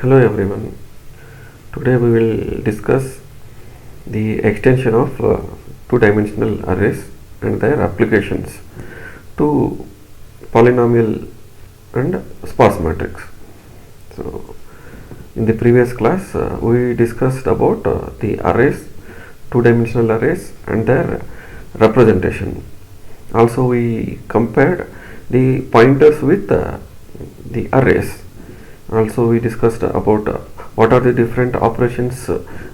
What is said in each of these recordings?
Hello everyone. Today we will discuss the extension of two-dimensional arrays and their applications to polynomial and sparse matrix. So, in the previous class we discussed about the arrays, two-dimensional arrays and their representation. Also we compared the pointers with the arrays. Also we discussed about what are the different operations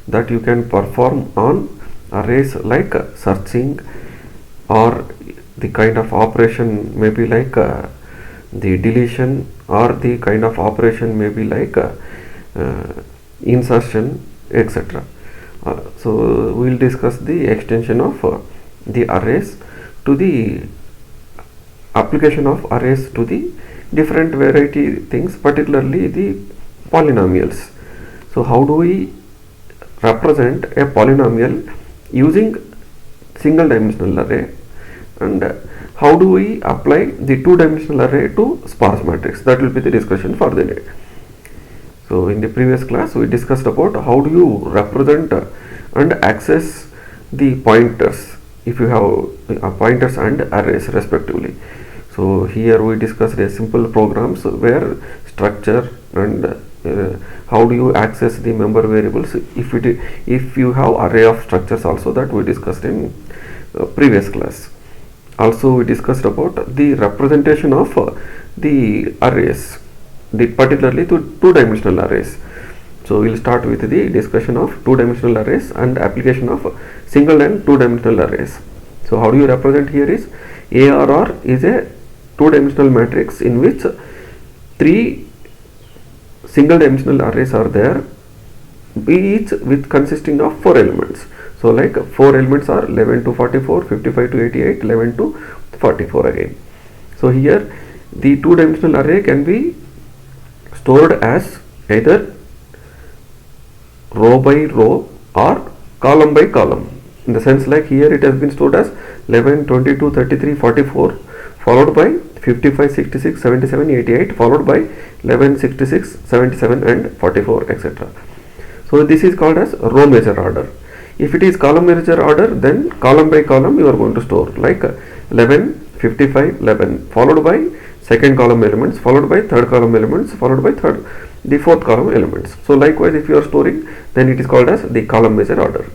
that you can perform on arrays, like searching, or the kind of operation may be like the deletion, or the kind of operation may be like insertion, etc. So we will discuss the extension of the arrays to the application of arrays to the different variety things, particularly the polynomials. So how do we represent a polynomial using single dimensional array, and how do we apply the two dimensional array to sparse matrix? That will be the discussion for the day. So in the previous class we discussed about how do you represent and access the pointers if you have pointers and arrays respectively. So here we discussed a simple programs where structure and how do you access the member variables if you have array of structures also, that we discussed in previous class. Also we discussed about the representation of the arrays, particularly to two-dimensional arrays. So we will start with the discussion of two-dimensional arrays and application of single and two-dimensional arrays. So how do you represent here is ARR is a two-dimensional matrix in which three single dimensional arrays are there, each with consisting of 4 elements. So like 4 elements are 11 to 44, 55 to 88, 11 to 44 again. So here the two-dimensional array can be stored as either row by row or column by column, in the sense like here it has been stored as 11, 22, 33, 44, followed by 55, 66, 77, 88, followed by 11, 66, 77 and 44, etc. So this is called as row measure order. If it is column measure order, then column by column you are going to store, like 11, 55, 11, followed by second column elements, followed by third column elements, followed by the fourth column elements. So likewise if you are storing, then it is called as the column measure order.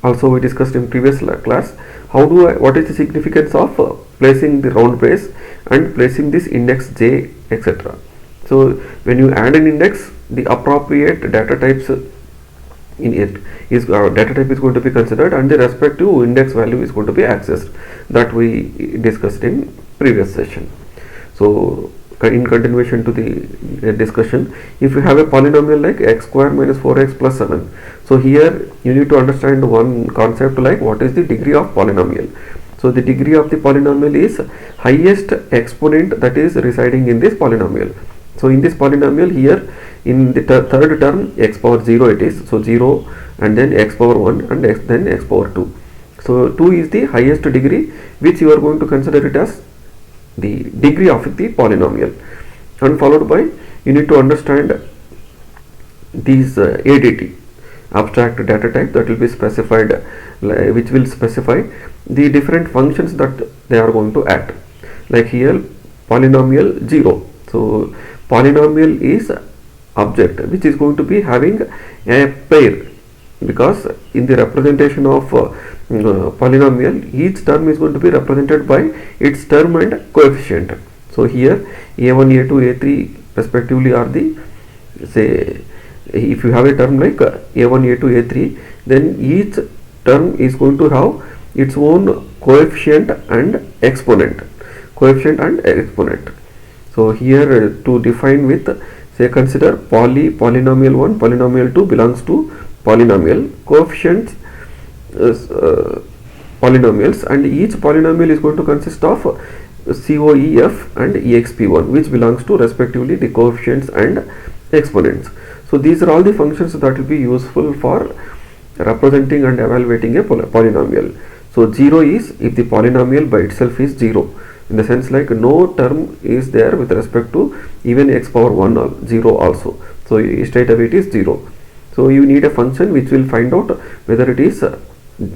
Also we discussed in previous class what is the significance of placing the round base and placing this index j, etc. So when you add an index, the appropriate data types in it is data type is going to be considered, and the respective index value is going to be accessed, that we discussed in previous session. So in continuation to the discussion, if you have a polynomial like x square minus 4x plus 7, so here you need to understand one concept, like what is the degree of polynomial. So the degree of the polynomial is highest exponent that is residing in this polynomial. So in this polynomial here, in the third term x power 0 it is, so 0 and then x power 1 and then x power 2. So 2 is the highest degree which you are going to consider it as the degree of the polynomial, and followed by you need to understand these ADT, abstract data type, that will be specified, which will specify the different functions that they are going to act. Like here polynomial 0, so polynomial is object which is going to be having a pair, because in the representation of polynomial, each term is going to be represented by its term and coefficient. So here a1, a2, a3 respectively are the, say if you have a term like a1, a2, a3, then each term is going to have its own coefficient and exponent. So here to define with, say consider polynomial 1, polynomial 2 belongs to polynomial, coefficients polynomials, and each polynomial is going to consist of COEF and EXP1, which belongs to respectively the coefficients and exponents. So these are all the functions that will be useful for representing and evaluating a polynomial. So 0 is if the polynomial by itself is 0. in the sense like no term is there with respect to even x power 1 or 0 also. So straight away it is 0. So you need a function which will find out whether it is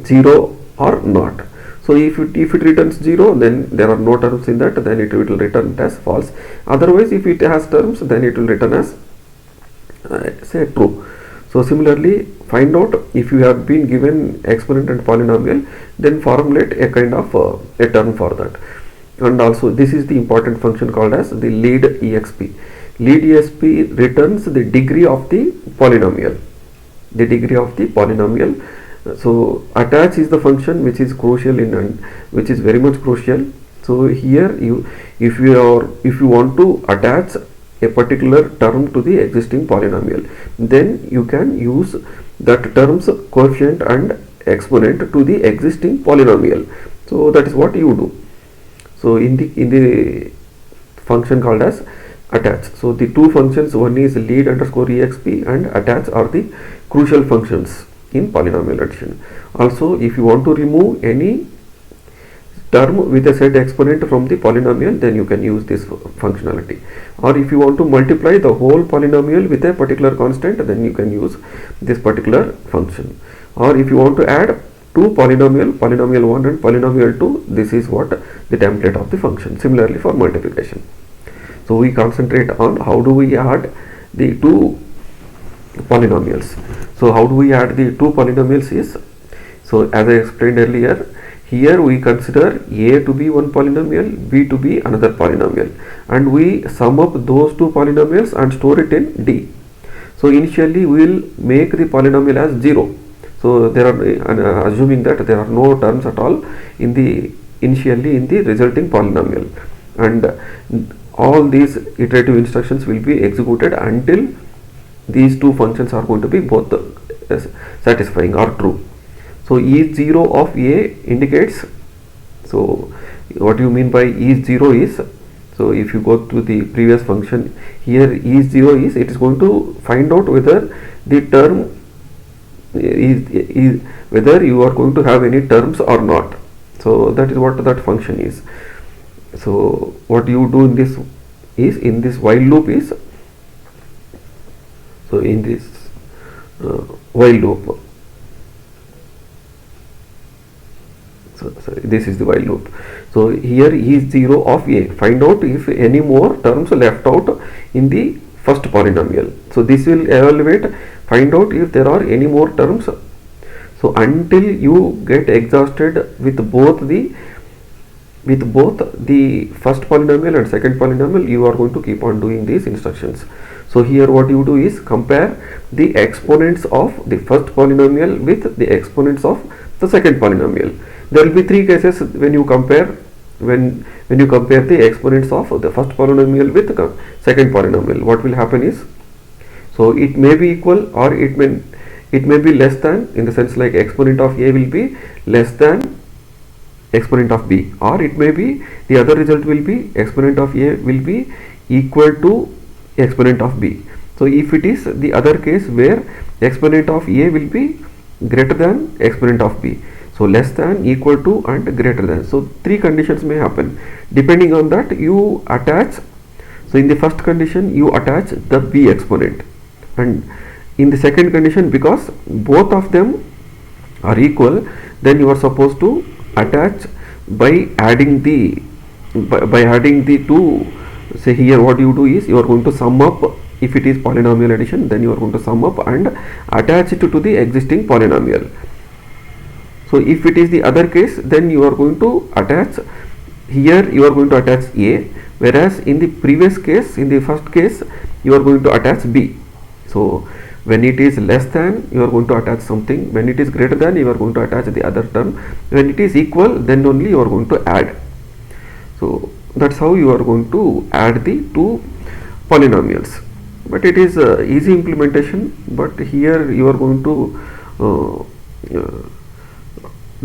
0 or not. So if it returns 0, then there are no terms in that, then it will return as false. Otherwise, if it has terms, then it will return as say true. So similarly, find out if you have been given exponent and polynomial, then formulate a kind of a term for that. And also this is the important function called as the lead exp. Lead exp returns the degree of the polynomial. The degree of the polynomial. So attach is the function which is crucial in and which is very much crucial. So here if you want to attach a particular term to the existing polynomial, then you can use that term's coefficient and exponent to the existing polynomial. So that is what you do. So in the function called as attach. So the two functions, one is lead underscore exp and attach, are the crucial functions in polynomial addition. Also, if you want to remove any term with a set exponent from the polynomial, then you can use this functionality. Or if you want to multiply the whole polynomial with a particular constant, then you can use this particular function. Or if you want to add two polynomial 1 and polynomial 2, this is what the template of the function. Similarly for multiplication. So we concentrate on how do we add the two polynomials. So how do we add the two polynomials is, so as I explained earlier, here we consider a to be one polynomial, b to be another polynomial, and we sum up those two polynomials and store it in D. So initially we will make the polynomial as 0. So there are assuming that there are no terms at all in the initially in the resulting polynomial, and all these iterative instructions will be executed until these two functions are going to be both satisfying or true. So is 0 of a indicates, so what you mean by is 0 is, so if you go to the previous function, here is 0 is, it is going to find out whether the term is whether you are going to have any terms or not. So that is what that function is. So what you do in this is, in this while loop is, so in this while loop, so this is the while loop. So here is 0 of a, find out if any more terms left out in the first polynomial. So this will evaluate, find out if there are any more terms. So until you get exhausted with both the first polynomial and second polynomial, you are going to keep on doing these instructions. So here what you do is compare the exponents of the first polynomial with the exponents of the second polynomial. There will be three cases when you compare, when you compare the exponents of the first polynomial with the second polynomial. What will happen is, so it may be equal or it may be less than, in the sense like exponent of a will be less than exponent of b, or it may be the other result will be exponent of a will be equal to exponent of b. So if it is the other case where exponent of a will be greater than exponent of b, so less than, equal to and greater than. So three conditions may happen. Depending on that you attach, so in the first condition you attach the b exponent, and in the second condition, because both of them are equal, then you are supposed to attach by adding the two. Say here what you do is, you are going to sum up, if it is polynomial addition, then you are going to sum up and attach it to the existing polynomial. So if it is the other case, then you are going to attach, here you are going to attach a, whereas in the previous case, in the first case, you are going to attach b. So when it is less than, you are going to attach something. When it is greater than, you are going to attach the other term. When it is equal, then only you are going to add. So that's how you are going to add the two polynomials. But it is easy implementation, but here you are going to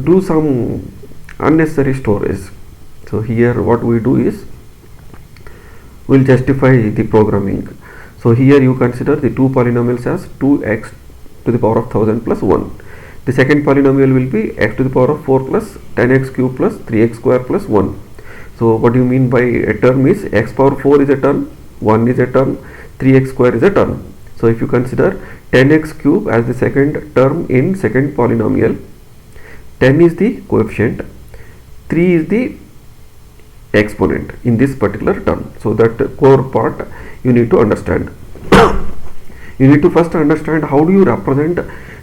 do some unnecessary storage. So here what we do is, we will justify the programming. So here you consider the two polynomials as 2x to the power of 1000 plus 1. The second polynomial will be x to the power of 4 plus 10x cube plus 3x square plus 1. So what do you mean by a term is x power 4 is a term, 1 is a term, 3x square is a term. So if you consider 10x cube as the second term in second polynomial, 10 is the coefficient, 3 is the exponent in this particular term. So that core part you need to understand. You need to first understand how do you represent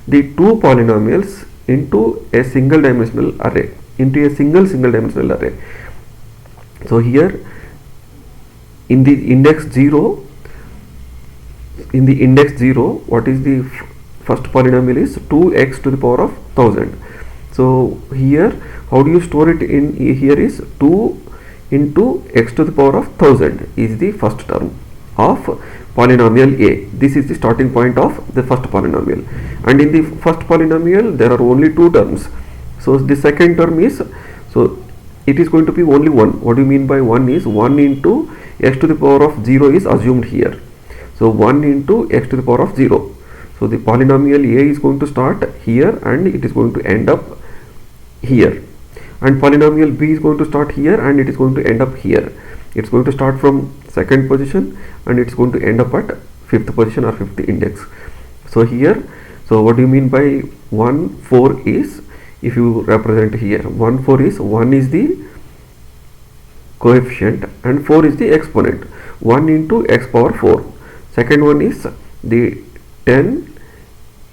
the two polynomials into a single dimensional array, into a single dimensional array. So here in the index 0, what is the first polynomial is 2x to the power of 1000. So here how do you store it in here is 2 into x to the power of 1000 is the first term of polynomial A. This is the starting point of the first polynomial, and in the first polynomial there are only two terms. So the second term is, so it is going to be only 1. What do you mean by 1 is 1 into x to the power of 0 is assumed here. So 1 into x to the power of 0. So the polynomial A is going to start here and it is going to end up here, and polynomial B is going to start here and it is going to end up here. It's going to start from second position and it's going to end up at fifth position or fifth index. So here, so what do you mean by 1 4 is, if you represent here 1 4 is 1 is the coefficient and 4 is the exponent, 1 into x power 4. Second one is the 10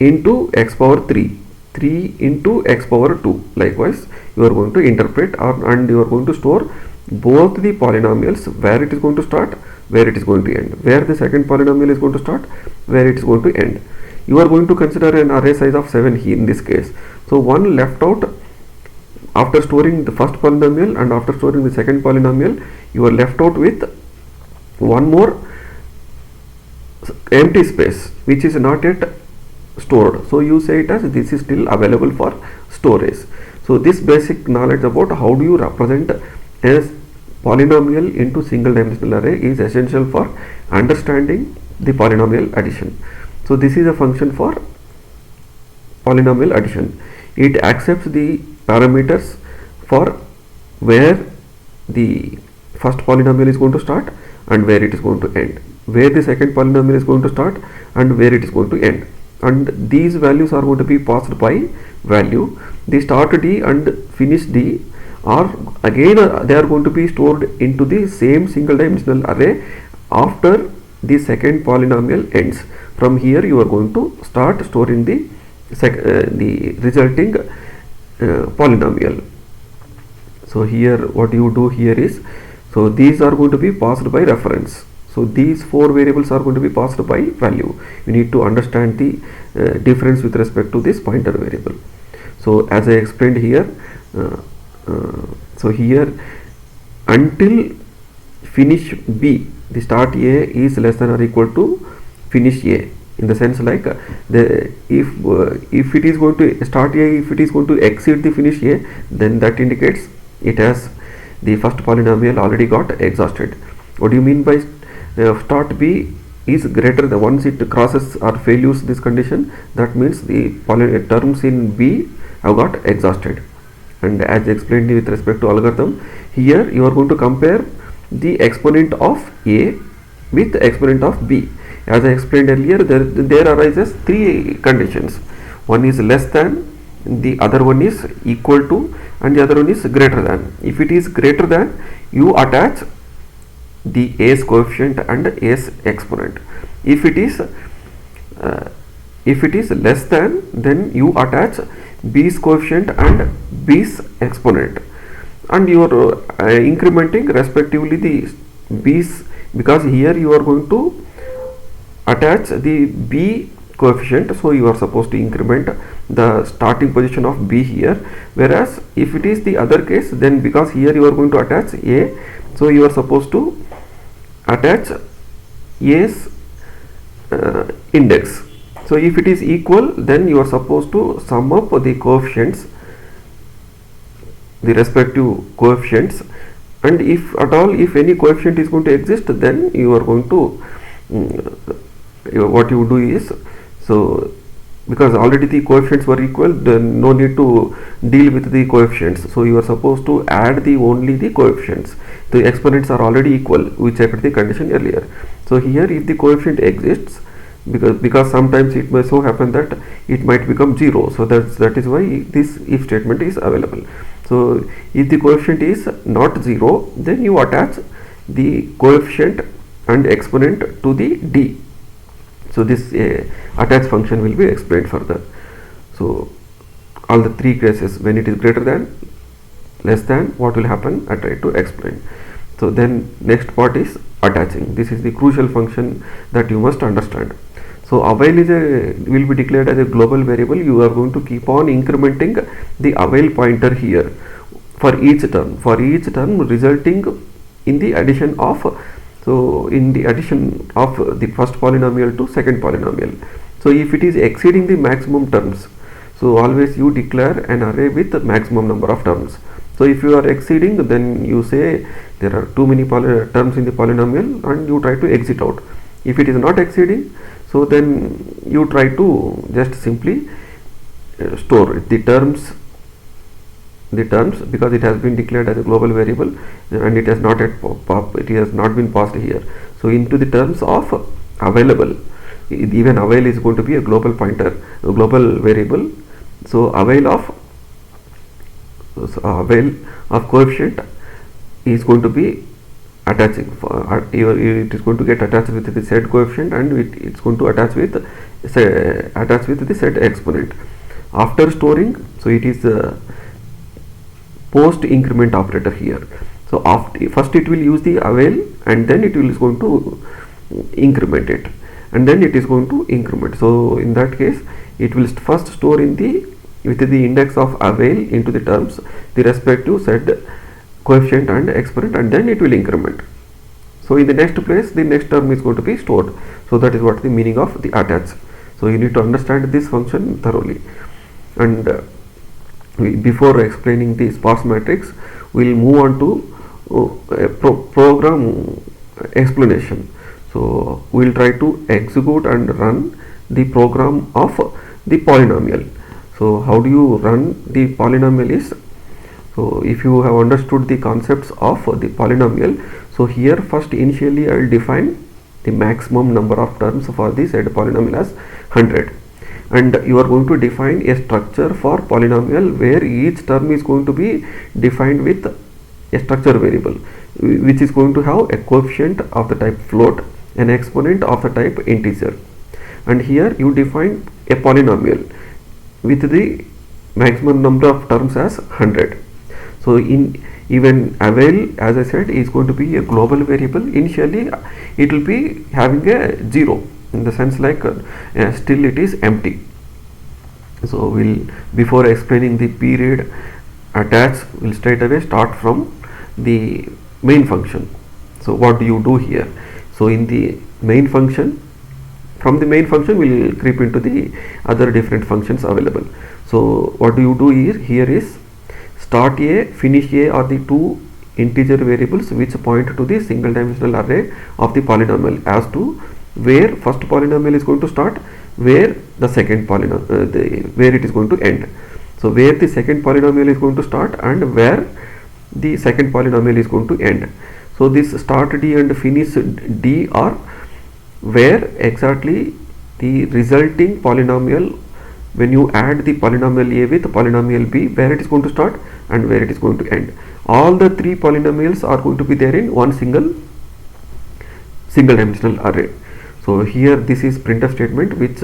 into x power 3, 3 into x power 2. Likewise you are going to interpret and you are going to store both the polynomials, where it is going to start, where it is going to end, where the second polynomial is going to start, where it is going to end. You are going to consider an array size of 7 here in this case. So one left out after storing the first polynomial and after storing the second polynomial, you are left out with one more empty space which is not yet stored. So you say it as this is still available for storage. So this basic knowledge about how do you represent a polynomial into single dimensional array is essential for understanding the polynomial addition. So this is a function for polynomial addition. It accepts the parameters for where the first polynomial is going to start and where it is going to end, where the second polynomial is going to start and where it is going to end, and these values are going to be passed by value. The start D and finish D are again they are going to be stored into the same single dimensional array after the second polynomial ends. From here you are going to start storing the resulting polynomial. So here what you do here is, so these are going to be passed by reference. So these four variables are going to be passed by value. You need to understand the difference with respect to this pointer variable. So as I explained here, so here until finish B, the start A is less than or equal to finish A, in the sense like if it is going to start A, if it is going to exceed the finish A, then that indicates it has the first polynomial already got exhausted. What do you mean by start B is greater than, once it crosses or fails this condition, that means the terms in B have got exhausted. And as explained with respect to algorithm, here you are going to compare the exponent of A with the exponent of B. As I explained earlier, there arises three conditions. One is less than, the other one is equal to, and the other one is greater than. If it is greater than, you attach the A's coefficient and A's exponent. If it is less than, then you attach B's coefficient and B's exponent, and you are incrementing respectively the B's, because here you are going to attach the B coefficient, so you are supposed to increment the starting position of B here. Whereas if it is the other case, then because here you are going to attach A, so you are supposed to attach A's index. So if it is equal, then you are supposed to sum up the coefficients, the respective coefficients, and if at all, if any coefficient is going to exist, then you are going to what you do is, so because already the coefficients were equal, then no need to deal with the coefficients. So you are supposed to add the only the coefficients. The exponents are already equal. We checked the condition earlier. So here if the coefficient exists, because sometimes it may so happen that it might become 0, so that is why this if statement is available. So if the coefficient is not 0, then you attach the coefficient and exponent to the d. So this attach function will be explained further. So all the three cases, when it is greater than, less than, what will happen, I try to explain. So then next part is attaching. This is the crucial function that you must understand. So avail will be declared as a global variable. You are going to keep on incrementing the avail pointer here for each term resulting in the addition of the first polynomial to second polynomial. So if it is exceeding the maximum terms, so always you declare an array with the maximum number of terms. So if you are exceeding, then you say there are too many terms in the polynomial and you try to exit out. If it is not exceeding, so then you try to just simply store the terms because it has been declared as a global variable and it has not been passed here. So into the terms of available, even avail is going to be a global pointer, a global variable. So avail of coefficient is going to be attaching it is going to get attached with the said coefficient, and it's going to attach with the said exponent after storing. So it is post increment operator here. So first it will use the avail and then it is going to increment it, and then it is going to increment. So in that case it will first store with the index of avail into the terms the respective said coefficient and exponent, and then it will increment. So in the next place the next term is going to be stored. So that is what the meaning of the attach. So you need to understand this function thoroughly. And before explaining the sparse matrix, we will move on to program explanation. So we will try to execute and run the program of the polynomial. So how do you run the polynomial is, so if you have understood the concepts of the polynomial, so here first initially I will define the maximum number of terms for the said polynomial as 100, and you are going to define a structure for polynomial where each term is going to be defined with a structure variable which is going to have a coefficient of the type float, an exponent of the type integer, and here you define a polynomial with the maximum number of terms as 100. So in even avail, as I said, is going to be a global variable. Initially it will be having a 0 in the sense like still it is empty. So we'll, before explaining the period attach, we'll straight away start from the main function. So what do you do here? So in the main function, from the main function we'll creep into the other different functions available. So what do you do here is start A, finish A are the two integer variables which point to the single dimensional array of the polynomial as to where first polynomial is going to start, where the second polynomial where it is going to end. So where the second polynomial is going to start and where the second polynomial is going to end. So this start D and finish D are where exactly the resulting polynomial, when you add the polynomial A with polynomial B, where it is going to start and where it is going to end. All the three polynomials are going to be there in one single dimensional array. So here this is printf statement which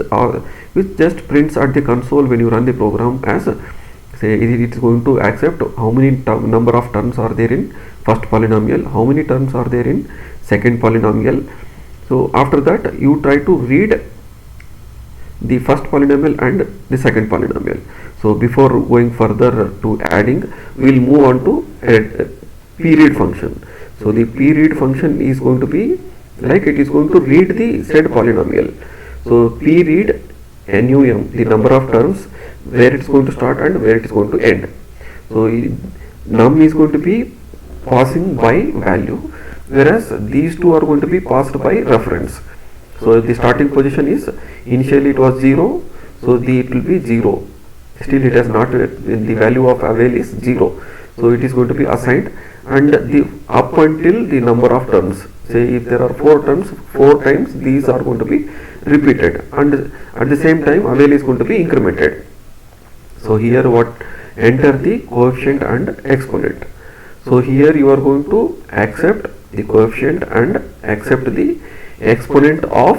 just prints at the console when you run the program as say it is going to accept how many number of terms are there in first polynomial, how many terms are there in second polynomial. So after that you try to read the first polynomial and the second polynomial. So before going further to adding, we will move on to a period function. So the period function is going to be like it is going to read the said polynomial. So period num, the number of terms where it is going to start and where it is going to end. So num is going to be passing by value, whereas these two are going to be passed by reference. So the starting position is initially it was 0, so it will be 0. Still it has not, the value of avail is 0. So it is going to be assigned, and the up until the number of terms. Say if there are 4 terms, 4 times these are going to be repeated, and at the same time avail is going to be incremented. So here what, enter the coefficient and exponent. So here you are going to accept the coefficient and accept the exponent of,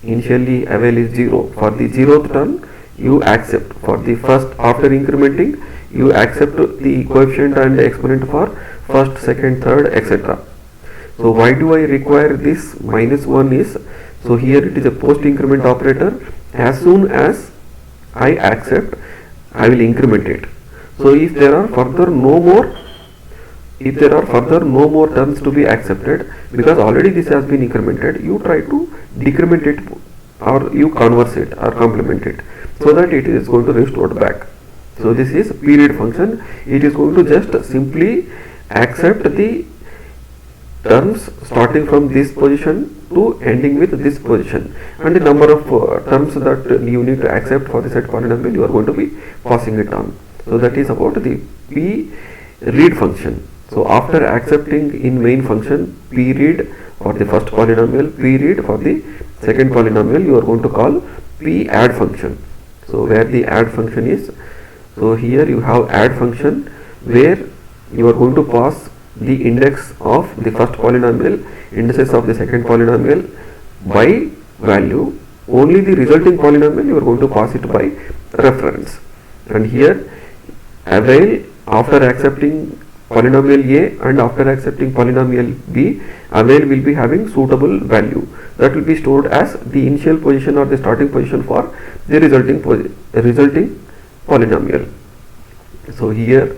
initially avail is 0. For the 0th term you accept, for the first, after incrementing you accept the coefficient and exponent for first, second, third, etc. So why do I require this -1 is, so here it is a post increment operator. As soon as I accept, I will increment it. So if there are further no more terms to be accepted, because already this has been incremented, you try to decrement it, or you converse it or complement it, so that it is going to restore back. So this is period function. It is going to just simply accept the terms starting from this position to ending with this position, and the number of terms that you need to accept for the set polynomial, you are going to be passing it on. So that is about the p read function. So after accepting in main function p read for the first polynomial, p read for the second polynomial, you are going to call p add function. So where the add function is, so here you have add function where you are going to pass the index of the first polynomial, indices of the second polynomial by value. Only the resulting polynomial you are going to pass it by reference. And here avail, after accepting polynomial A and after accepting polynomial B, avail will be having suitable value that will be stored as the initial position or the starting position for the resulting polynomial. So here,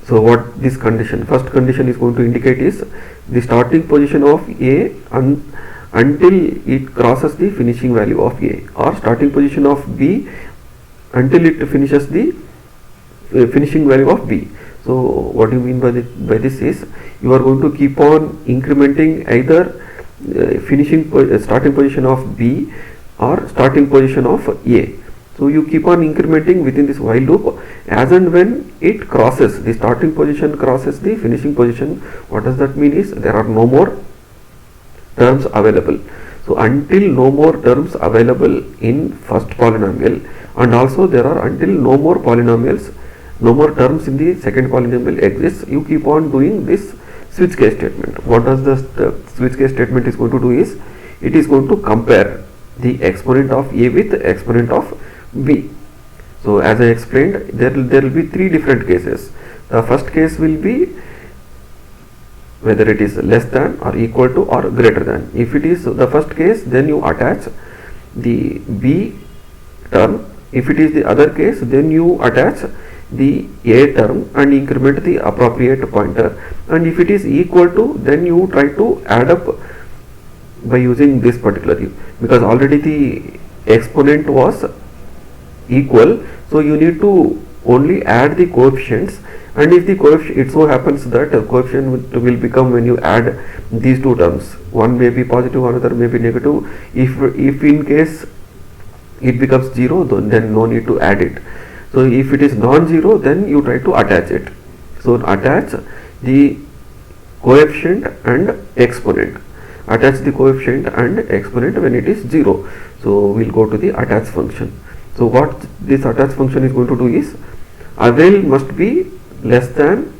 so what this condition, first condition is going to indicate is the starting position of A until it crosses the finishing value of A, or starting position of B until it finishes the finishing value of B. So what you mean by this is, you are going to keep on incrementing either starting position of B or starting position of A. So you keep on incrementing within this while loop, as and when it crosses, the starting position crosses the finishing position. What does that mean is, there are no more terms available. So until no more terms available in first polynomial, and also there are until no more polynomials, no more terms in the second polynomial exists, you keep on doing this switch case statement. What does the switch case statement is going to do is, it is going to compare the exponent of A with exponent of B. So as I explained, there will be 3 different cases. The first case will be whether it is less than or equal to or greater than. If it is the first case, then you attach the B term. If it is the other case, then you attach the A term and increment the appropriate pointer. And if it is equal to, then you try to add up by using this particular, because already the exponent was equal, so you need to only add the coefficients. And if the coefficient, it so happens that coefficient will become, when you add these 2 terms, one may be positive, another may be negative. If in case it becomes 0, then no need to add it. So if it is non-zero, then you try to attach it. So attach the coefficient and exponent. Attach the coefficient and exponent when it is 0. So we'll go to the attach function. So what this attach function is going to do is, avail must be less than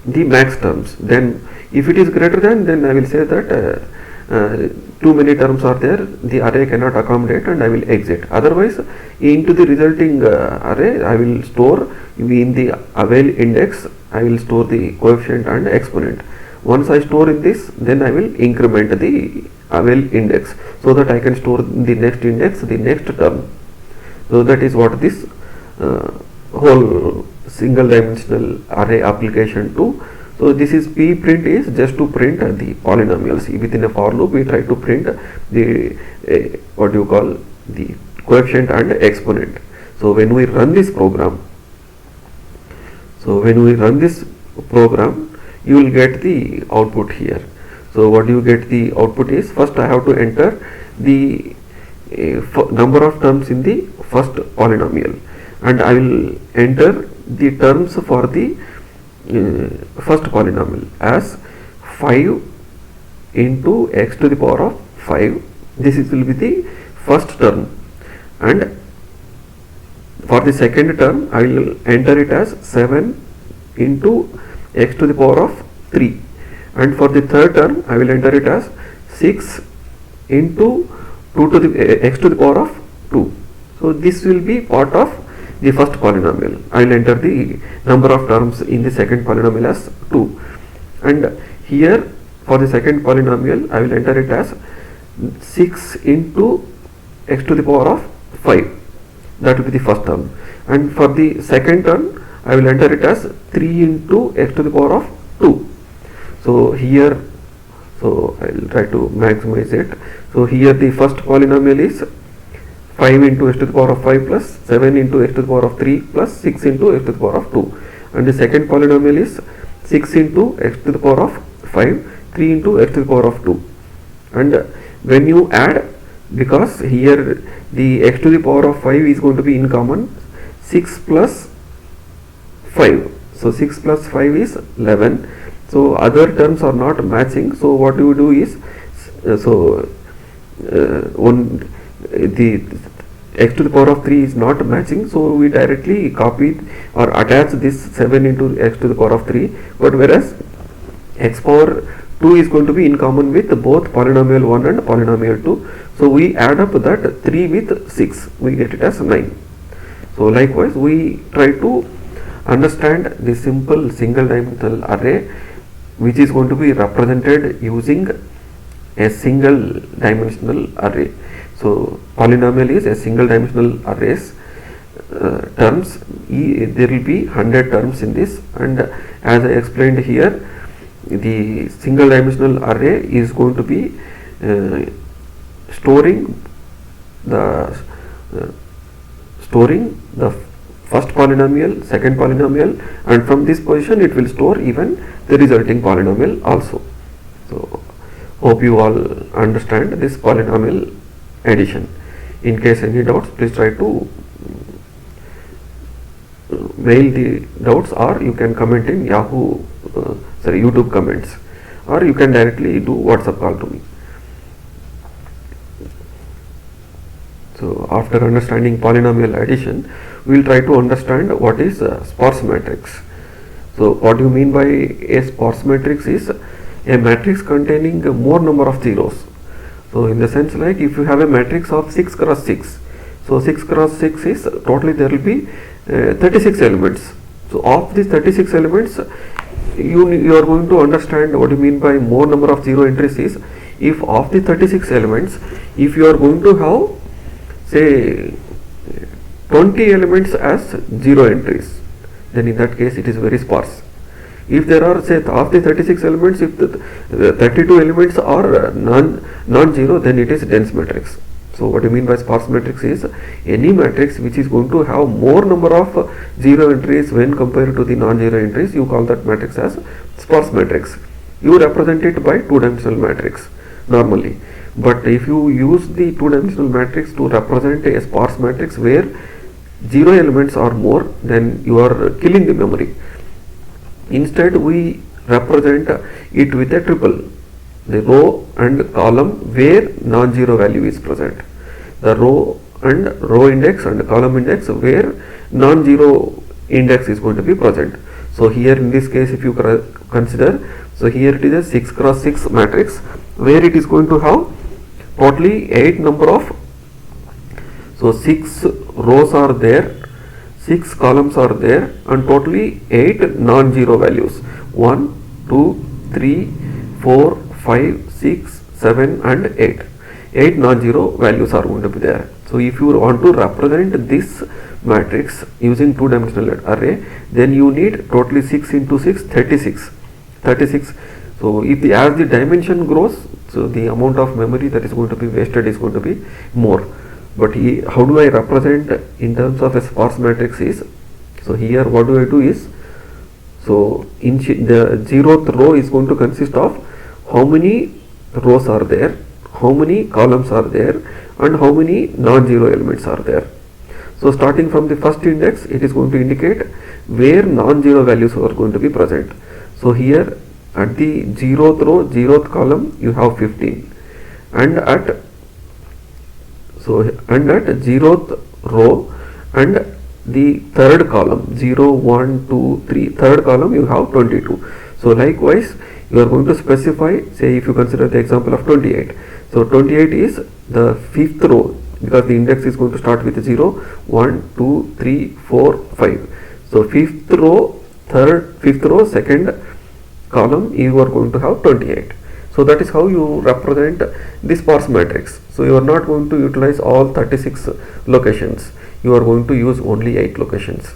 the max terms. Then if it is greater than, then I will say that too many terms are there, the array cannot accommodate, and I will exit. Otherwise, into the resulting array, I will store in the avail index, I will store the coefficient and exponent. Once I store in this, then I will increment the avail index, so that I can store the next index, the next term. So that is what this whole single dimensional array application to. So this is p print is just to print the polynomials. Within a for loop, we try to print the what you call the coefficient and exponent. So when we run this program, you will get the output here. So what you get the output is, first I have to enter the number of terms in the first polynomial, and I will enter the terms for the first polynomial as 5 into x to the power of 5. This will be the first term, and for the second term I will enter it as 7 into x to the power of 3, and for the third term I will enter it as 6 into 2 to the x to the power of 2. So this will be part of the first polynomial. I will enter the number of terms in the second polynomial as 2, and here for the second polynomial I will enter it as 6 into x to the power of 5. That will be the first term, and for the second term I will enter it as 3 into x to the power of 2. So here, so I will try to maximize it. So here the first polynomial is 5 into x to the power of 5 plus 7 into x to the power of 3 plus 6 into x to the power of 2, and the second polynomial is 6 into x to the power of 5, 3 into x to the power of 2. And when you add, because here the x to the power of 5 is going to be in common, 6 plus 5, so 6 plus 5 is 11. So other terms are not matching, so what you do is, the x to the power of 3 is not matching, so we directly copy or attach this 7 into x to the power of 3, but whereas x power 2 is going to be in common with both polynomial 1 and polynomial 2, so we add up that 3 with 6, we get it as 9. So likewise we try to understand the simple single dimensional array which is going to be represented using a single dimensional array. So polynomial is a single dimensional arrays terms. There will be 100 terms in this, and as I explained here, the single dimensional array is going to be storing the first polynomial, second polynomial, and from this position it will store even the resulting polynomial also. So hope you all understand this polynomial addition. In case any doubts, please try to mail the doubts, or you can comment in YouTube comments, or you can directly do WhatsApp call to me. So after understanding polynomial addition, we will try to understand what is sparse matrix. So what you mean by a sparse matrix is a matrix containing more number of zeros. So in the sense, like if you have a matrix of 6 cross 6, so 6 cross 6 is totally there will be 36 elements. So of these 36 elements, you are going to understand what you mean by more number of zero entries is, if of the 36 elements, if you are going to have say 20 elements as zero entries, then in that case it is very sparse. If there are say of the 36 elements, if the 32 elements are non-zero, then it is dense matrix. So what you mean by sparse matrix is any matrix which is going to have more number of zero entries when compared to the non-zero entries, you call that matrix as sparse matrix. You represent it by two-dimensional matrix normally, but if you use the two-dimensional matrix to represent a sparse matrix where zero elements are more, then you are killing the memory. Instead we represent it with a triple, the row and column where non-zero value is present, the row and row index and column index where non-zero index is going to be present. So here in this case, if you consider, so here it is a 6 cross 6 matrix where it is going to have totally 8 number of, so 6 rows are there, 6 columns are there, and totally 8 non-zero values, 1, 2, 3, 4, 5, 6, 7 and 8. 8 non-zero values are going to be there. So if you want to represent this matrix using two-dimensional array, then you need totally 6 into 6, 36. So if as the dimension grows, so the amount of memory that is going to be wasted is going to be more. But how do I represent in terms of a sparse matrix is, so here what do I do is, so in the zeroth row is going to consist of how many rows are there, how many columns are there, and how many non-zero elements are there. So starting from the first index, it is going to indicate where non-zero values are going to be present. So here at the 0th row, 0th column, you have 15, and at 0th row and the third column, 0, 1, 2, 3, third column, you have 22. So likewise, you are going to specify, say if you consider the example of 28. So 28 is the fifth row, because the index is going to start with 0, 1, 2, 3, 4, 5. So fifth row, second column, you are going to have 28. So that is how you represent the sparse matrix. So you are not going to utilize all 36 locations. You are going to use only 8 locations.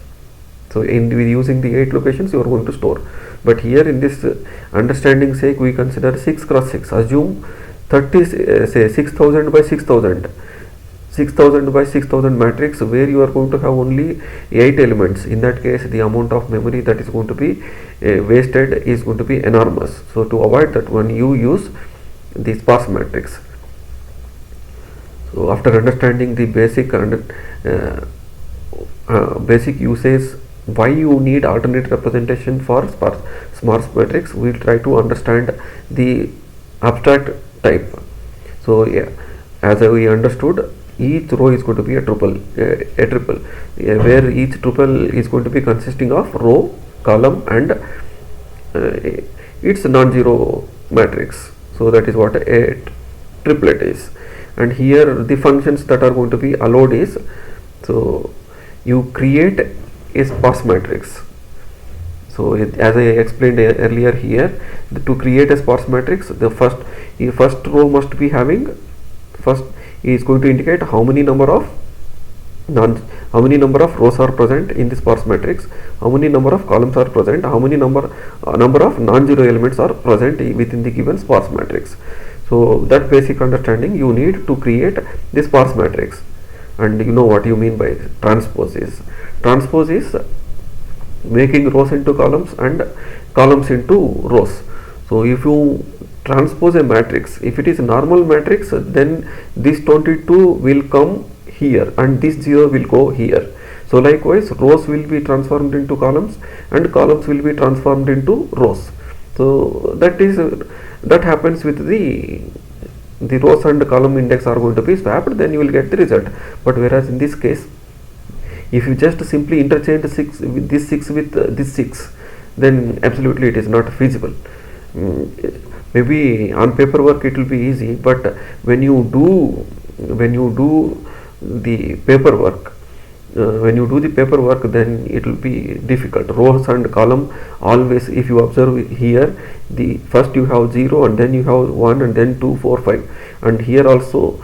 So with using the 8 locations, you are going to store. But here in this understanding sake, we consider 6 cross 6. Assume 6,000 by 6,000. 6,000 by 6,000 matrix, where you are going to have only 8 elements. In that case, the amount of memory that is going to be wasted is going to be enormous. So to avoid that one, you use the sparse matrix. So after understanding the basic uses, why you need alternate representation for sparse matrix, we will try to understand the abstract type. So yeah, as we understood, each row is going to be a triple, where each triple is going to be consisting of row, column, and its non-zero matrix. So that is what a triplet is. And here the functions that are going to be allowed is, so you create a sparse matrix. So as I explained earlier here, to create a sparse matrix, the first row must be having, first is going to indicate how many number of rows are present in the sparse matrix, how many number of columns are present, how many number of non-zero elements are present within the given sparse matrix. So that basic understanding you need to create this sparse matrix. And you know what you mean by transpose is. Transpose is making rows into columns and columns into rows. So if you transpose a matrix, if it is a normal matrix, then this 22 will come here and this 0 will go here. So likewise, rows will be transformed into columns and columns will be transformed into rows. So that happens with the rows and column index are going to be swapped, then you will get the result. But whereas in this case, if you just simply interchange this 6 with this 6, then absolutely it is not feasible. Maybe on paperwork it will be easy, but when you do the paperwork, then it will be difficult. Rows and column always, if you observe here, the first you have 0 and then you have 1 and then 2, 4, 5, and here also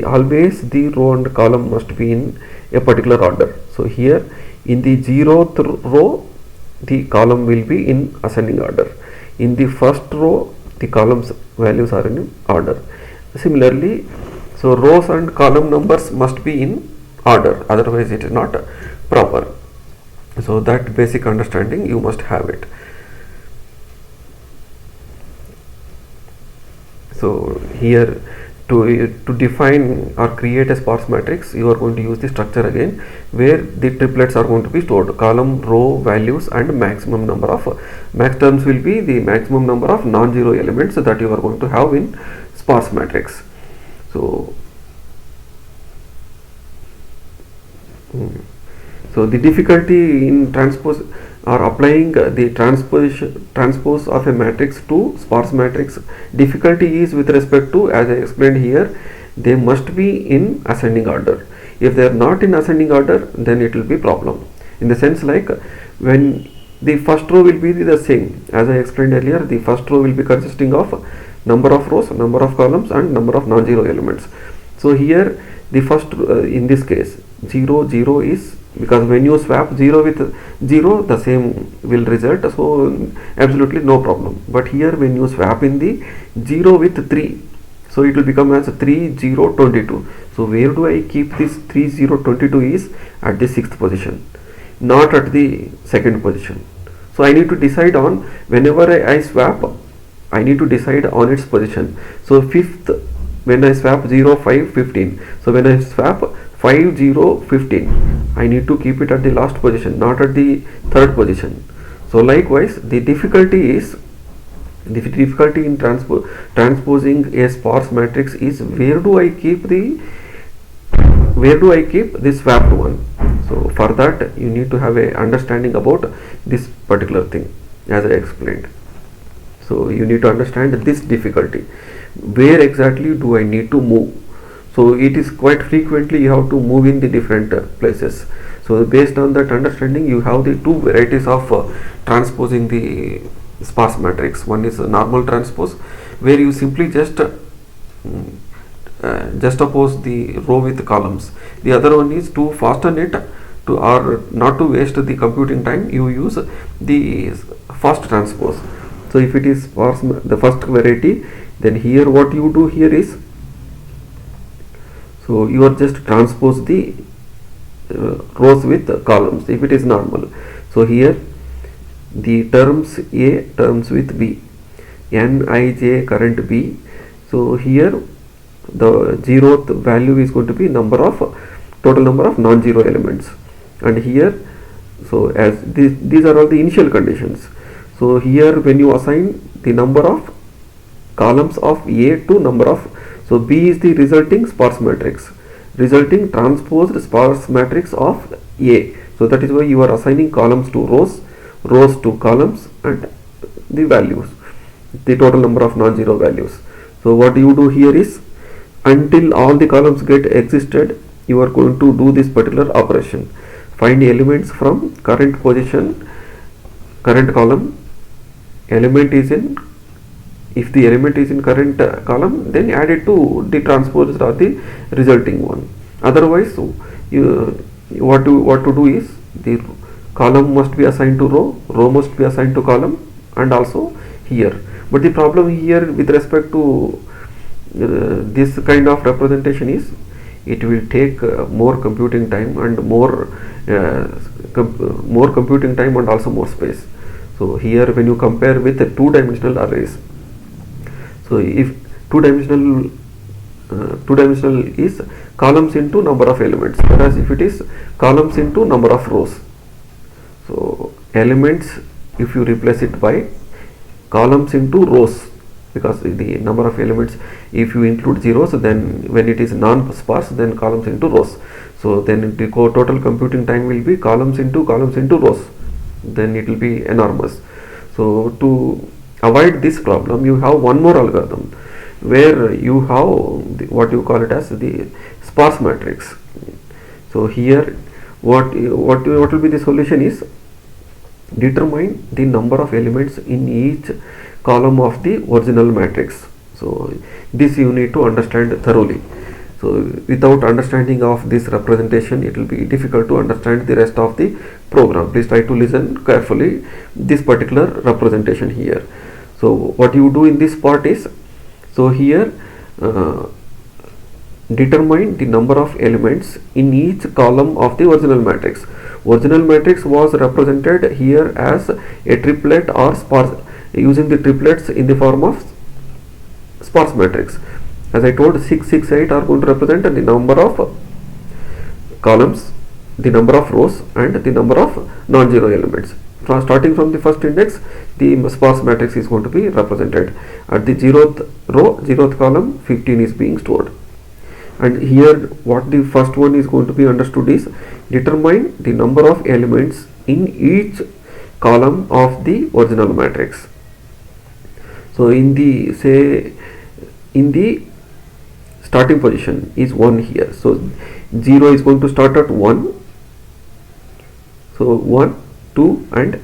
always the row and column must be in a particular order. So here in the 0th row, the column will be in ascending order. In the first row, the columns values are in order. Similarly, so rows and column numbers must be in order, otherwise it is not proper. So that basic understanding you must have it. So here to define or create a sparse matrix, you are going to use the structure again, where the triplets are going to be stored, column, row, values, and maximum number of max terms will be the maximum number of non-zero elements that you are going to have in sparse matrix. So the difficulty in transpose or applying the transpose of a matrix to sparse matrix, difficulty is with respect to, as I explained here, they must be in ascending order. If they are not in ascending order, then it will be problem. In the sense like, when the first row will be the same, as I explained earlier, the first row will be consisting of number of rows, number of columns, and number of non-zero elements. So here the first in this case 0 0 is, because when you swap 0 with 0, the same will result, so absolutely no problem. But here when you swap in the 0 with 3, so it will become as 3 0 22. So where do I keep this 3 0 22 is at the 6th position, not at the 2nd position. So I need to decide on, whenever I swap, I need to decide on its position. So 5th when I swap 0, 5, 15. So when I swap 5, 0, 15, I need to keep it at the last position, not at the third position. So likewise, the difficulty in transposing a sparse matrix is where do I keep the swapped one. So for that you need to have a understanding about this particular thing as I explained. So you need to understand this difficulty. Where exactly do I need to move? So it is quite frequently you have to move in the different places. So based on that understanding, you have the two varieties of transposing the sparse matrix. One is normal transpose, where you simply just juxtapose the row with columns. The other one is to fasten it to, or not to waste the computing time, you use the fast transpose. So if it is sparse, the first variety, then here what you do here is, so you are just transpose the rows with columns if it is normal. So here the terms A terms with B, Nij current B. So here the zeroth value is going to be total number of non-zero elements, and here, so as these are all the initial conditions. So here when you assign the number of columns of A to number of, so B is the resulting sparse matrix, resulting transposed sparse matrix of A. So that is why you are assigning columns to rows, rows to columns, and the values, the total number of non-zero values. So what you do here is, until all the columns get existed, you are going to do this particular operation. Find elements from current position, current column. Element is in, if the element is in current column, then add it to the transposed or the resulting one. Otherwise, what to do is, the column must be assigned to row, row must be assigned to column, and also here. But the problem here with respect to this kind of representation is, it will take more computing time and more computing time and also more space. So here when you compare with the two-dimensional arrays, so if two-dimensional is columns into number of elements, whereas if it is columns into number of rows. So elements, if you replace it by columns into rows, because the number of elements, if you include zeros, then when it is non-sparse, then columns into rows. So then the total computing time will be columns into rows, then it will be enormous. So to avoid this problem, you have one more algorithm where you have what you call it as the sparse matrix. So here what will be the solution is, determine the number of elements in each column of the original matrix. So this you need to understand thoroughly. So without understanding of this representation, it will be difficult to understand the rest of the program. Please try to listen carefully this particular representation here. So what you do in this part is, so here determine the number of elements in each column of the original matrix. Original matrix was represented here as a triplet or sparse, using the triplets in the form of sparse matrix. As I told, 6, 6, 8 are going to represent the number of columns, the number of rows, and the number of non-zero elements. Starting from the first index, the sparse matrix is going to be represented. At the 0th row, 0th column, 15 is being stored. And here what the first one is going to be understood is, determine the number of elements in each column of the original matrix. So in the, say, in the starting position is 1 here. So 0 is going to start at 1. So 1, 2 and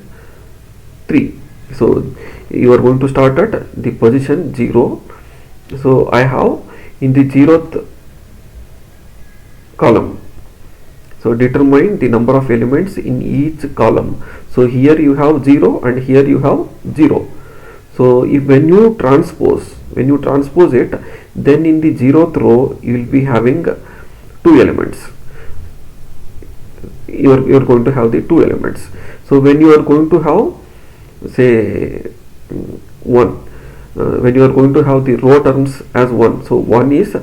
3. So you are going to start at the position 0. So I have in the 0th column. So determine the number of elements in each column. So here you have 0 and here you have 0. So if when you transpose it, then in the 0th row you will be having 2 elements. You are going to have the 2 elements. So when you are going to have, say, 1, when you are going to have the row terms as 1, so 1 is,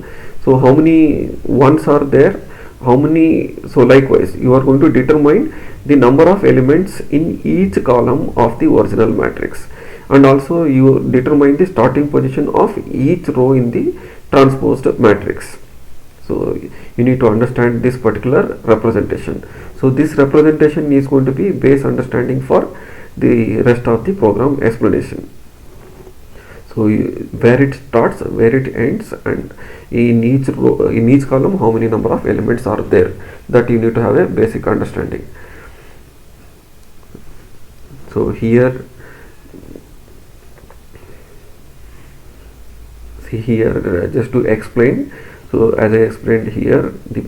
so how many ones are there, how many, so likewise you are going to determine the number of elements in each column of the original matrix, and also you determine the starting position of each row in the transposed matrix. So you need to understand this particular representation. So this representation is going to be base understanding for the rest of the program explanation. So where it starts, where it ends, and in each row, in each column, how many number of elements are there, that you need to have a basic understanding. So here, see here, just to explain. So as I explained here, the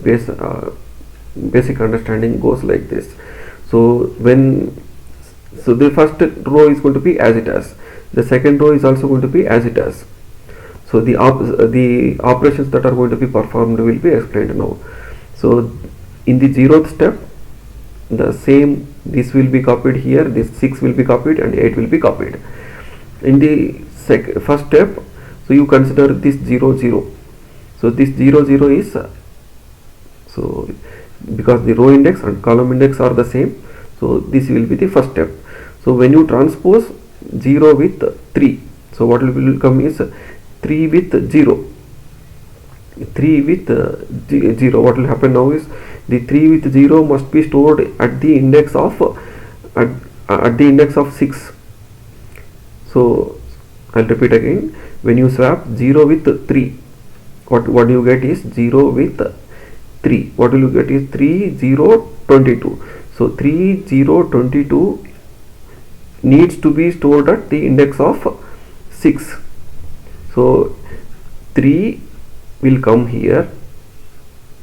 basic understanding goes like this. So so the first row is going to be as it is. The second row is also going to be as it is. So the operations that are going to be performed will be explained now. So in the 0th step, the same, this will be copied here, this 6 will be copied, and 8 will be copied. In the first step, so you consider this 0 0. So this 0 0 is, so because the row index and column index are the same, so this will be the first step. So when you transpose 0 with 3, so what will come is 3 with 0. 3 with 0, what will happen now is the 3 with 0 must be stored at the index of at the index of 6. So I'll repeat again, when you swap 0 with 3, what you get is 0 with 3, what will you get is 3 0 22. So 3 0 22 needs to be stored at the index of 6. So 3 will come here,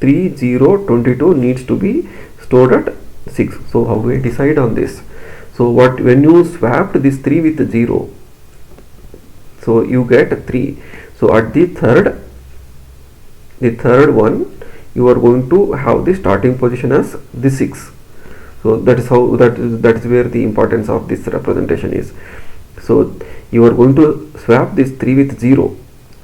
3 0 22 needs to be stored at 6. So how do I decide on this? So when you swapped this 3 with 0, so you get 3. So at the third one, you are going to have the starting position as the 6. So that is how, that is where the importance of this representation is. So you are going to swap this 3 with 0.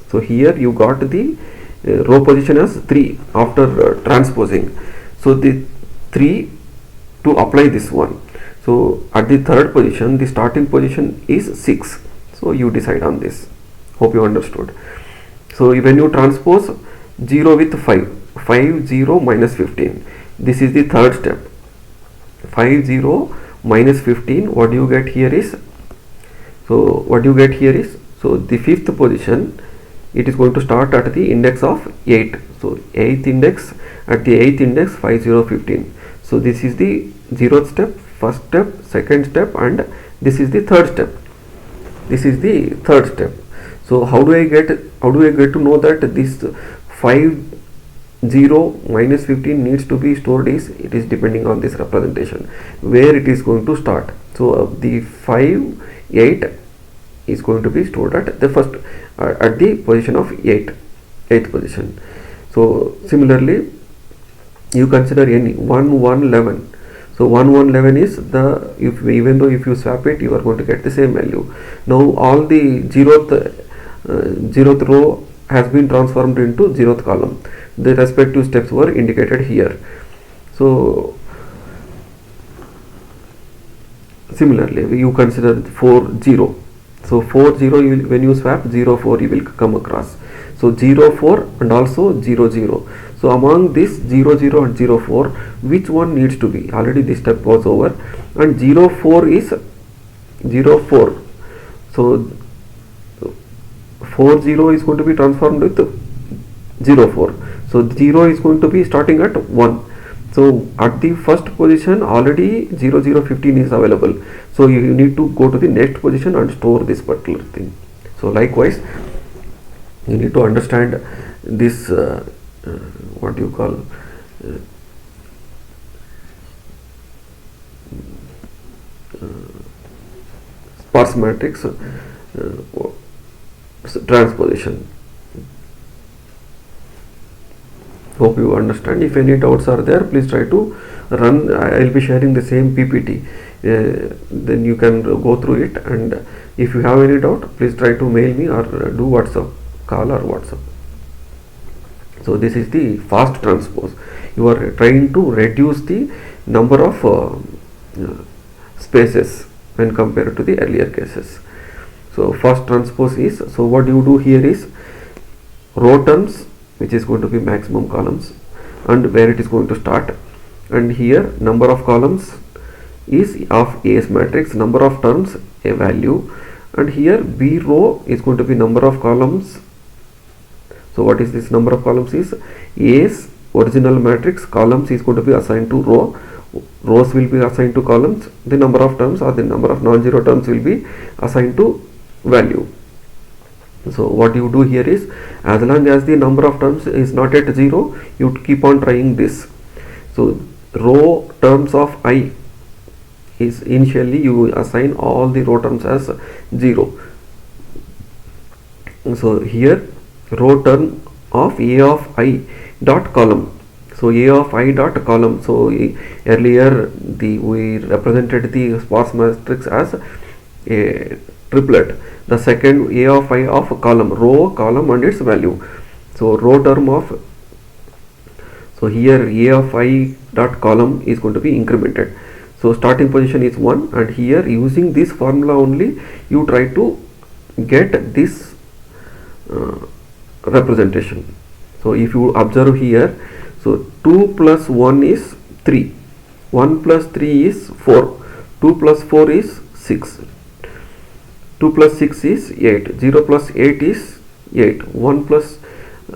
So here you got the row position as 3 after transposing. So the 3 to apply this one. So at the third position, the starting position is 6. So you decide on this. Hope you understood. So when you transpose 0 with 5, 5 0 minus 15, this is the third step. 5 0 minus 15, what you get here is, so what you get here is, so the fifth position, it is going to start at the index of 8. So 8th index, at the 8th index 5 0 15. So this is the 0th step, first step, second step, and this is the third step. This is the third step. So how do I get to know that this 5 0 minus 15 needs to be stored is, it is depending on this representation where it is going to start. So the 5 8 is going to be stored at the first at the position of 8th position. So similarly you consider any 1 1 11. So 1 1 11 is the, even though if you swap it, you are going to get the same value. Now all the 0th row has been transformed into 0th column. The respective steps were indicated here. So similarly you consider 4 0. So 4 0, when you swap 0 4, you will come across. So 0 4 and also 0 0. So among this 0 0 and 0 4, which one needs to be? Already this step was over, and 0 4 is 0 4. So 4 0 is going to be transformed with 0 4. So 0 is going to be starting at 1. So at the first position already 0 0 15 is available. So you need to go to the next position and store this particular thing. So likewise you need to understand this what you call sparse matrix transposition. Hope you understand. If any doubts are there, please try to run. I will be sharing the same PPT. then you can go through it, and if you have any doubt, please try to mail me or do WhatsApp call or WhatsApp. So this is the fast transpose. You are trying to reduce the number of spaces when compared to the earlier cases. So fast transpose is, so what you do here is row terms, which is going to be maximum columns and where it is going to start, and here number of columns is of A's matrix, number of terms a value, and here B row is going to be number of columns. So what is this number of columns is A's original matrix, columns is going to be assigned to row, rows will be assigned to columns, the number of terms or the number of non-zero terms will be assigned to value. So what you do here is, as long as the number of terms is not at 0, you keep on trying this. So row terms of I is initially you assign all the row terms as 0. So here row term of A of I dot column. So A of I dot column. So earlier we represented the sparse matrix as a triplet. The second A of I of column, row, column and its value. So row term of, so here A of I dot column is going to be incremented. So starting position is 1, and here using this formula only you try to get this representation. So if you observe here, so 2 plus 1 is 3, 1 plus 3 is 4, 2 plus 4 is 6, 2 plus 6 is 8, 0 plus 8 is 8, 1 plus,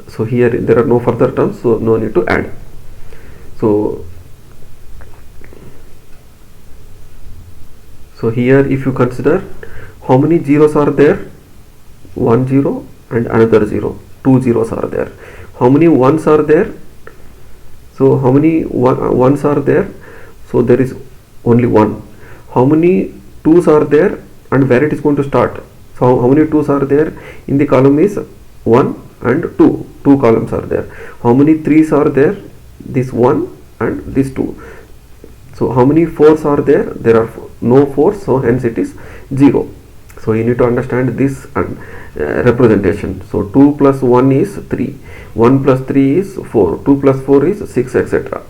so here there are no further terms, so no need to add. So here if you consider how many zeros are there, 1 0 and another 0, 2 zeros are there. How many ones are there? So how many ones are there? So there is only 1. How many 2's are there and where it is going to start? So how many 2's are there in the column is 1 and 2. 2 columns are there. How many 3's are there? This 1 and this 2. So how many 4's are there? There are no 4's, so hence it is 0. So you need to understand this representation. So 2 plus 1 is 3, 1 plus 3 is 4, 2 plus 4 is 6, etc.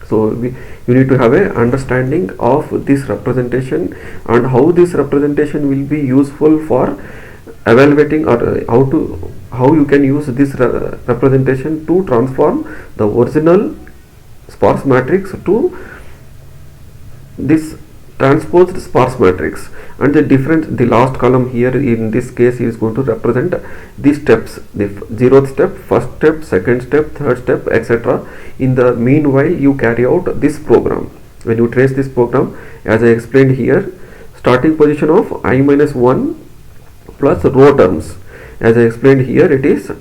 So you need to have a understanding of this representation and how this representation will be useful for evaluating, or how you can use this representation to transform the original sparse matrix to this transposed sparse matrix. And the last column here in this case is going to represent the steps, the 0th step, first step, second step, third step, etc. In the meanwhile you carry out this program. When you trace this program, as I explained here, starting position of I minus 1 plus row terms, as I explained here, it is,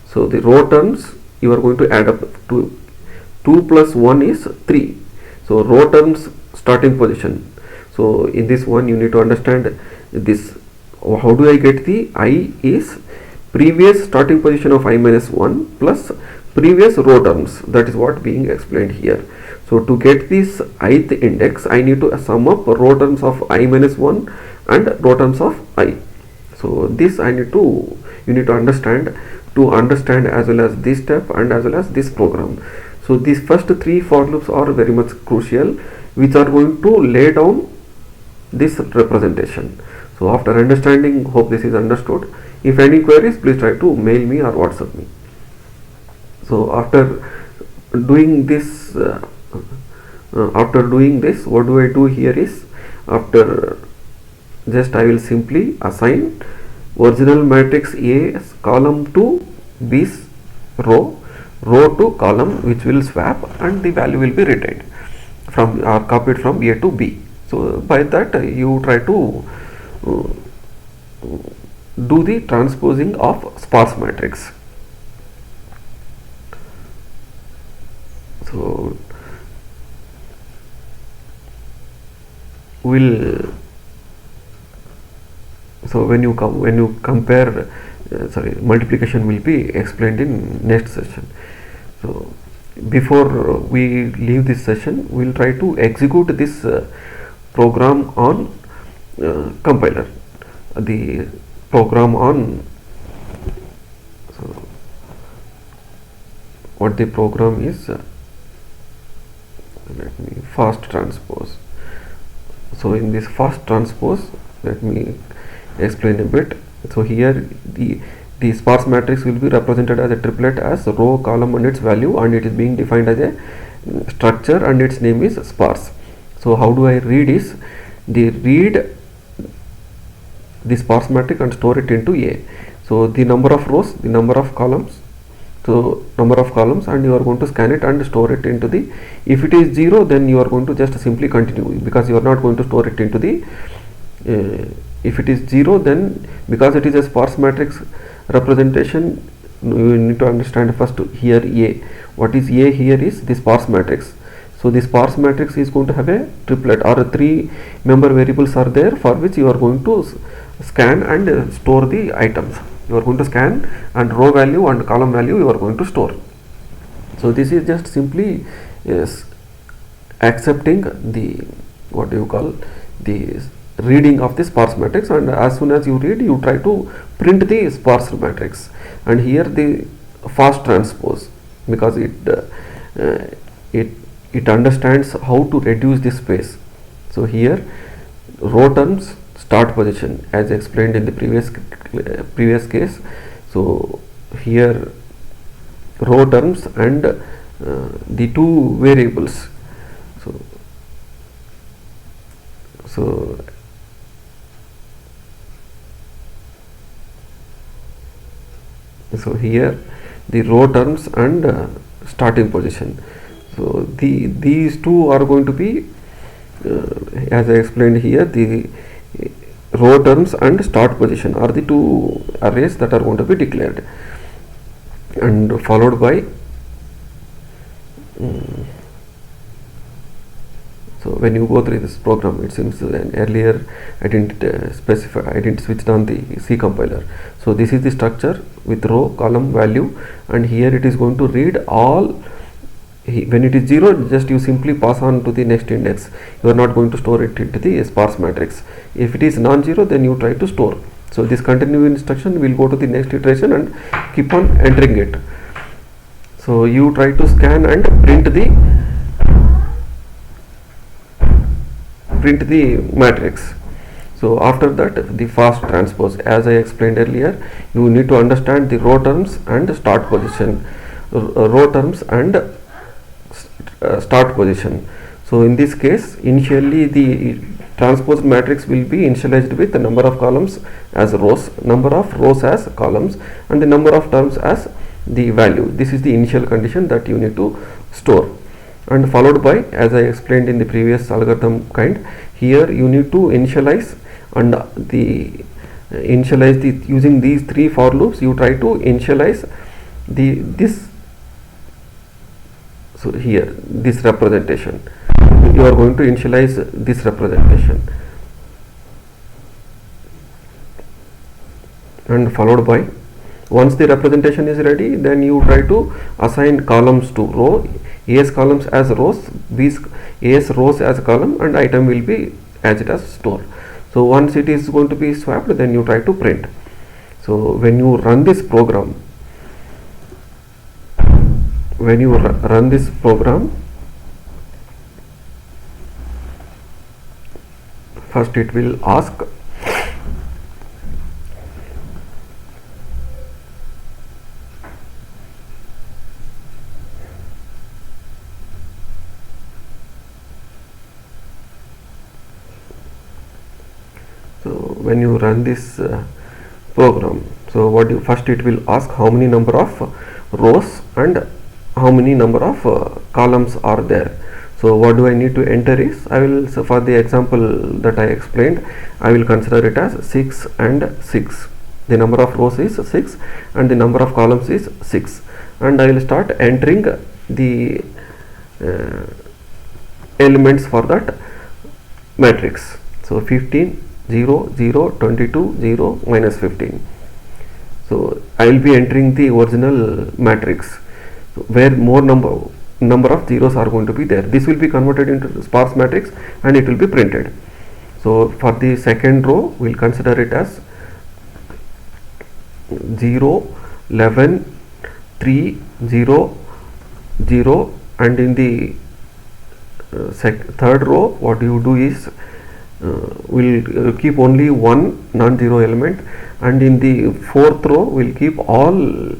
so the row terms you are going to add up to 2 plus 1 is 3. So row terms starting position. So in this one you need to understand this, how do I get the I is previous starting position of I minus 1 plus previous row terms. That is what being explained here. So to get this ith index, I need to sum up row terms of I minus 1 and row terms of I. So this you need to understand as well as this step and as well as this program. So these first 3 for loops are very much crucial, which are going to lay down this representation. So after understanding, hope this is understood. If any queries, please try to mail me or WhatsApp me. So after doing this, what do I do here is, after just I will simply assign original matrix A column to B's row to column, which will swap, and the value will be retained from or copied from A to B. So by that you try to do the transposing of sparse matrix. So when you compare, multiplication will be explained in next session. So before we leave this session, we will try to execute this program on compiler, the program on, so what the program is, let me fast transpose. So in this fast transpose, let me explain a bit. So here the sparse matrix will be represented as a triplet as row, column and its value, and it is being defined as a structure and its name is sparse. So how do I read is, they read the sparse matrix and store it into A. So the number of rows, the number of columns, so number of columns, and you are going to scan it and store it into the, if it is 0 then you are going to just simply continue, because you are not going to store it into the if it is 0 then, because it is a sparse matrix representation, you need to understand first here A. What is A here is the sparse matrix. So the sparse matrix is going to have a triplet, or 3 member variables are there for which you are going to scan and store the items. You are going to scan and row value and column value you are going to store. So this is just simply accepting the, what do you call, the reading of the sparse matrix, and as soon as you read, you try to print the sparse matrix. And here the fast transpose, because it understands how to reduce the space. So here row terms start position as explained in the previous case. So here row terms and the 2 variables. So here the row terms and starting position. So these 2 are going to be as I explained here, the row terms and start position are the 2 arrays that are going to be declared, and followed by so when you go through this program, it seems earlier I didn't switch on the C compiler. So this is the structure with row, column, value, and here it is going to read all. When it is 0, just you simply pass on to the next index. You are not going to store it into the sparse matrix. If it is non-zero, then you try to store. So this continue instruction will go to the next iteration and keep on entering it. So you try to scan and print the matrix. So after that, the fast transpose, as I explained earlier, you need to understand the row terms and start position, row terms and start position. So in this case, initially the transposed matrix will be initialized with the number of columns as rows, number of rows as columns, and the number of terms as the value. This is the initial condition that you need to store, and followed by, as I explained in the previous algorithm kind, here you need to initialize and using these 3 for loops. You try to initialize this. So here this representation, you are going to initialize this representation, and followed by, once the representation is ready, then you try to assign columns to row, A's columns as rows, B's A's rows as column, and item will be as it as store. So once it is going to be swapped, then you try to print. So when you run this program, first it will ask when you run this program, so first it will ask how many number of rows and how many number of columns are there. So what do I need to enter is, so for the example that I explained, I will consider it as 6 and 6. The number of rows is 6 and the number of columns is 6, and I will start entering the elements for that matrix. So 15, 0, 0, 22, 0, minus 15. So I will be entering the original matrix, where more number number of zeros are going to be there. This will be converted into sparse matrix and it will be printed. So for the second row, we'll consider it as 0, 11, 3, 0, 0, and in the third row, what you do is we'll keep only one non-zero element, and in the fourth row we'll keep all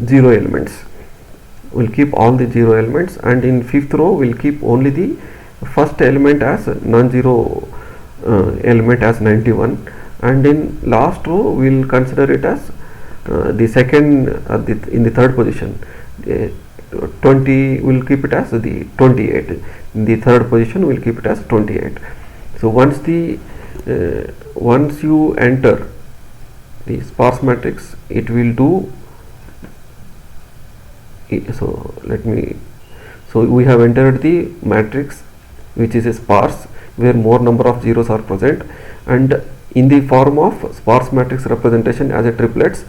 zero elements. We'll keep all the zero elements, and in fifth row we'll keep only the first element as non-zero element as 91, and in last row we'll consider it as the second in the third position. 20 will keep it as the 28. In the third position we'll keep it as 28. So once you enter the sparse matrix, it will do. So we have entered the matrix which is a sparse, where more number of zeros are present, and in the form of sparse matrix representation as a triplets,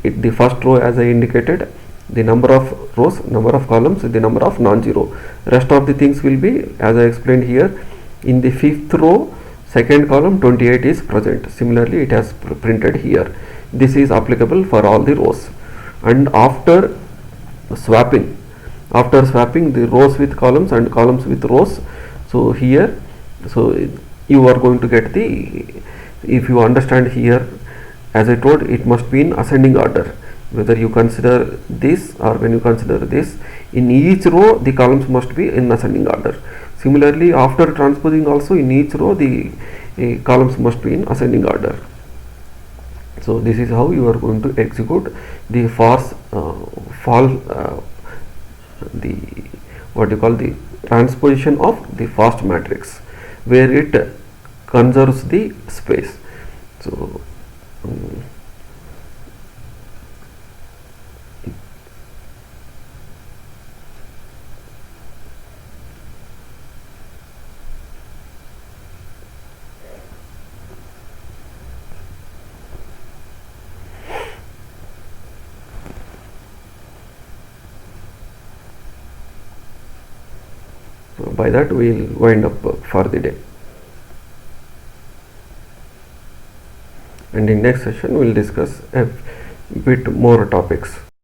the first row, as I indicated, the number of rows, number of columns, the number of non-zero. Rest of the things will be as I explained here. In the fifth row, second column, 28 is present. Similarly, it has printed here. This is applicable for all the rows. And after swapping the rows with columns and columns with rows, so here, so you are going to get the, if you understand here, as I told, it must be in ascending order. Whether you consider this or when you consider this, in each row the columns must be in ascending order. Similarly, after transposing also, in each row the columns must be in ascending order. So this is how you are going to execute the the transposition of the fast matrix, where it conserves the space. So by that we will wind up for the day, and in next session we will discuss a bit more topics.